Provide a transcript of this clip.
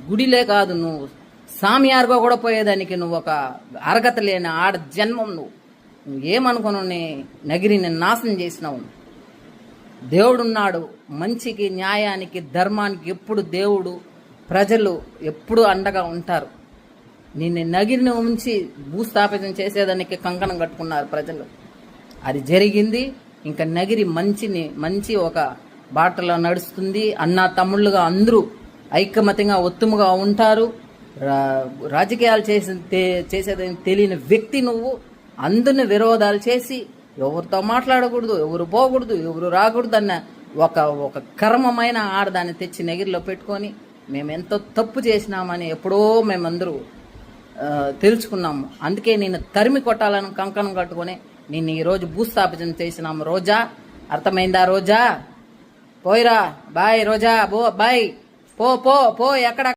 గుడిలే కాదు, నువ్వు సామియారుగా కూడా పోయేదానికి నువ్వు ఒక అర్హత లేని ఆడ జన్మం. నువ్వు ఏమనుకోను నగిరిని నాశనం చేసినావు. దేవుడున్నాడు, మంచికి, న్యాయానికి, ధర్మానికి ఎప్పుడు దేవుడు, ప్రజలు ఎప్పుడు అండగా ఉంటారు. నిన్ను నగిరిని ఉంచి భూస్థాపితం చేసేదానికి కంకణం కట్టుకున్నారు ప్రజలు. అది జరిగింది. ఇంకా నగిరి మంచి ఒక బాటలో నడుస్తుంది. అన్న తమ్ముళ్ళుగా అందరూ ఐకమత్యంగా ఒత్తుముగా ఉంటారు. రాజకీయాలు చేసేదని తెలియని వ్యక్తి నువ్వు. అందరిని విరోధాలు చేసి ఎవరితో మాట్లాడకూడదు, ఎవరు పోకూడదు, ఎవరు రాకూడదు అన్న ఒక కర్మమైన ఆడదాన్ని తెచ్చి నగిరిలో పెట్టుకొని మేము ఎంతో తప్పు చేసినామని ఎప్పుడో మేమందరూ తెలుసుకున్నాము. అందుకే నేను తరిమి కొట్టాలని కంకణం కట్టుకొని నేను ఈరోజు భూస్థాపితం చేసినాము. రోజా, అర్థమైందా? రోజా పోయిరా, బాయ్. రోజా బాయ్, పో ఎక్కడ